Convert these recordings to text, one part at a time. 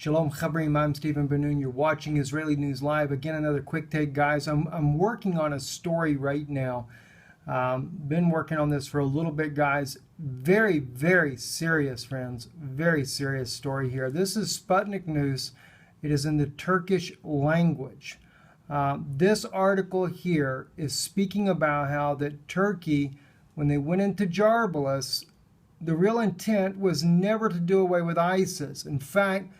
Shalom Chabrim, I'm Stephen Ben-Nun. You're watching Israeli News Live. Again, another quick take, guys. I'm working on a story right now. Been working on this for a little bit, guys. Very, very serious, friends. Very serious story here. This is Sputnik News. It is in the Turkish language. This article here is speaking about how that Turkey, when they went into Jarabulus, the real intent was never to do away with ISIS. In fact,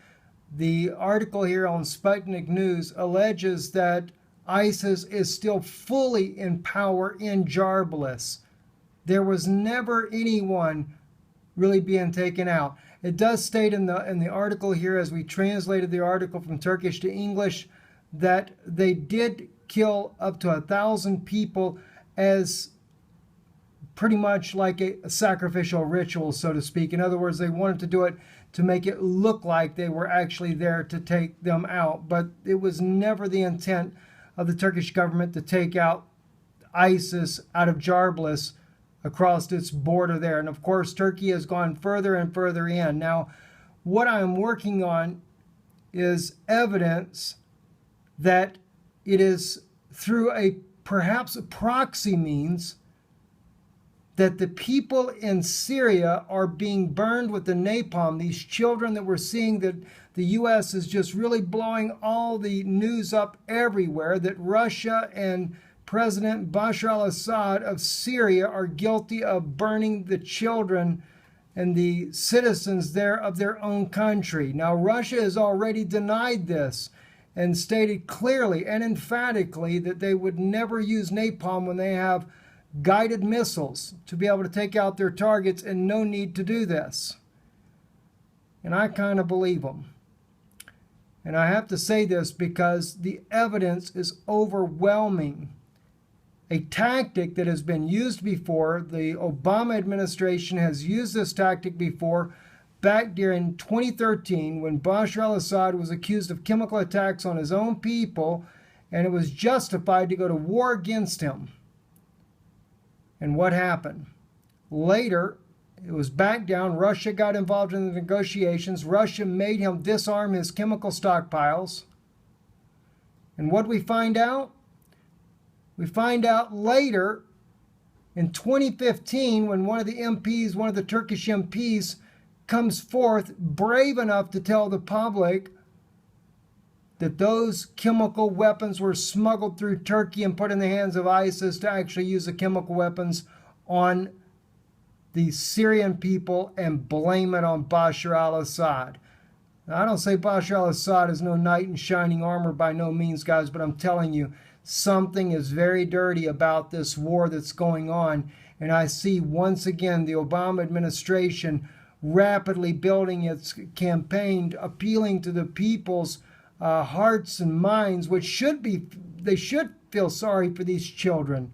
the article here on Sputnik News alleges that ISIS is still fully in power in Jarabulus. There was never anyone really being taken out. It does state in the article here, as we translated the article from Turkish to English, that they did kill up to 1,000 people as pretty much like a sacrificial ritual, so to speak. In other words, they wanted to do it to make it look like they were actually there to take them out. But it was never the intent of the Turkish government to take out ISIS out of Jarabulus across its border there. And of course, Turkey has gone further and further in. Now, what I'm working on is evidence that it is through perhaps a proxy means that the people in Syria are being burned with the napalm. These children that we're seeing, that the U.S. is just really blowing all the news up everywhere, that Russia and President Bashar al-Assad of Syria are guilty of burning the children and the citizens there of their own country. Now, Russia has already denied this and stated clearly and emphatically that they would never use napalm when they have guided missiles to be able to take out their targets, and no need to do this. And I kind of believe them. And I have to say this because the evidence is overwhelming. A tactic that has been used before, the Obama administration has used this tactic before, back during 2013 when Bashar al-Assad was accused of chemical attacks on his own people, and it was justified to go to war against him. And what happened? Later, it was back down. Russia got involved in the negotiations. Russia made him disarm his chemical stockpiles. And what we find out? We find out later, in 2015, when one of the Turkish MPs, comes forth brave enough to tell the public that those chemical weapons were smuggled through Turkey and put in the hands of ISIS to actually use the chemical weapons on the Syrian people and blame it on Bashar al-Assad. Now, I don't say Bashar al-Assad is no knight in shining armor by no means, guys, but I'm telling you, something is very dirty about this war that's going on. And I see once again the Obama administration rapidly building its campaign, appealing to the people's hearts and minds, which they should feel sorry for these children.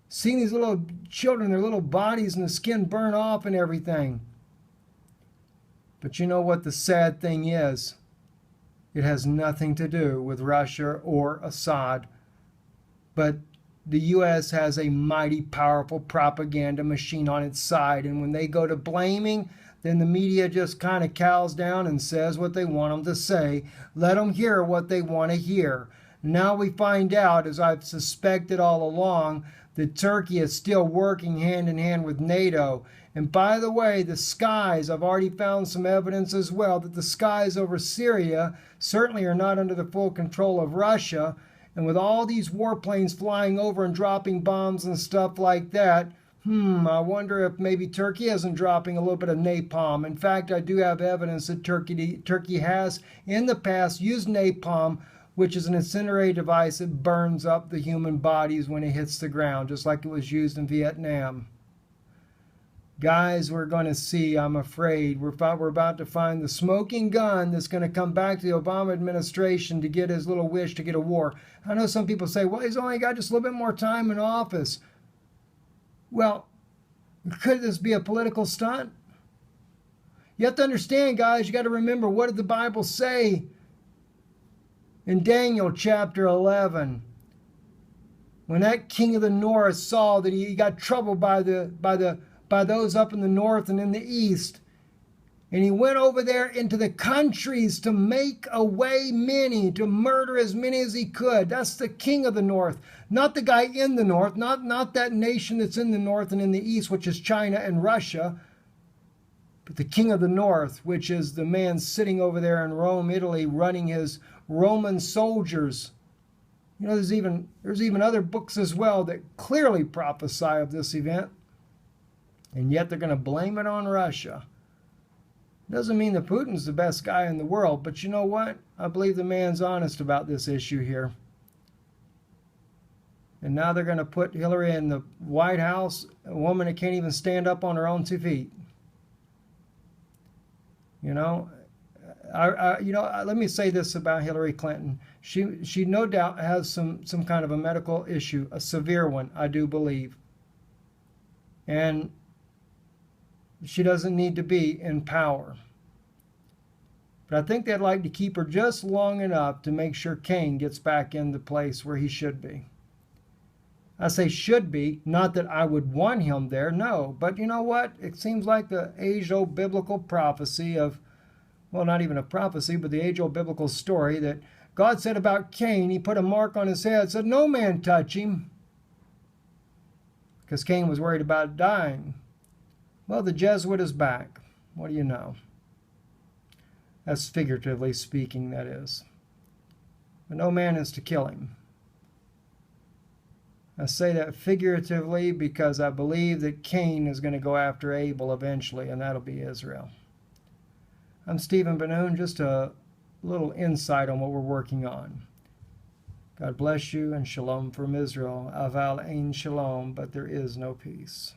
Seeing these little children, their little bodies and the skin burn off and everything. But you know what the sad thing is? It has nothing to do with Russia or Assad. But the U.S. has a mighty powerful propaganda machine on its side. And when they go to blaming, then the media just kind of cows down and says what they want them to say. Let them hear what they want to hear. Now we find out, as I've suspected all along, that Turkey is still working hand in hand with NATO. And by the way, the skies, I've already found some evidence as well, that the skies over Syria certainly are not under the full control of Russia. And with all these warplanes flying over and dropping bombs and stuff like that, I wonder if maybe Turkey isn't dropping a little bit of napalm. In fact, I do have evidence that Turkey has in the past used napalm, which is an incendiary device that burns up the human bodies when it hits the ground, just like it was used in Vietnam. Guys, we're going to see, I'm afraid, we're about to find the smoking gun that's going to come back to the Obama administration to get his little wish to get a war. I know some people say, well, he's only got just a little bit more time in office. Well, could this be a political stunt? You have to understand, guys, you got to remember, what did the Bible say in Daniel chapter 11? When that king of the north saw that he got troubled by those up in the north and in the east, And he went over there into the countries to make away many, to murder as many as he could. That's the king of the north, not the guy in the north, not that nation that's in the north and in the east, which is China and Russia, but the king of the north, which is the man sitting over there in Rome, Italy, running his Roman soldiers. You know, there's even other books as well that clearly prophesy of this event, and yet they're going to blame it on Russia. Doesn't mean that Putin's the best guy in the world, but you know what? I believe the man's honest about this issue here. And now they're going to put Hillary in the White House, a woman that can't even stand up on her own 2 feet. You know, let me say this about Hillary Clinton. She no doubt has some kind of a medical issue, a severe one, I do believe. And she doesn't need to be in power. But I think they'd like to keep her just long enough to make sure Cain gets back in the place where he should be. I say should be, not that I would want him there, no. But you know what? It seems like the age-old biblical prophecy of, well, not even a prophecy, but the age-old biblical story that God said about Cain, he put a mark on his head, said, no man touch him. Because Cain was worried about dying. Well, the Jesuit is back. What do you know? That's figuratively speaking, that is. But no man is to kill him. I say that figuratively because I believe that Cain is going to go after Abel eventually, and that'll be Israel. I'm Stephen Ben-Nun, just a little insight on what we're working on. God bless you, and shalom from Israel. Aval ein shalom, but there is no peace.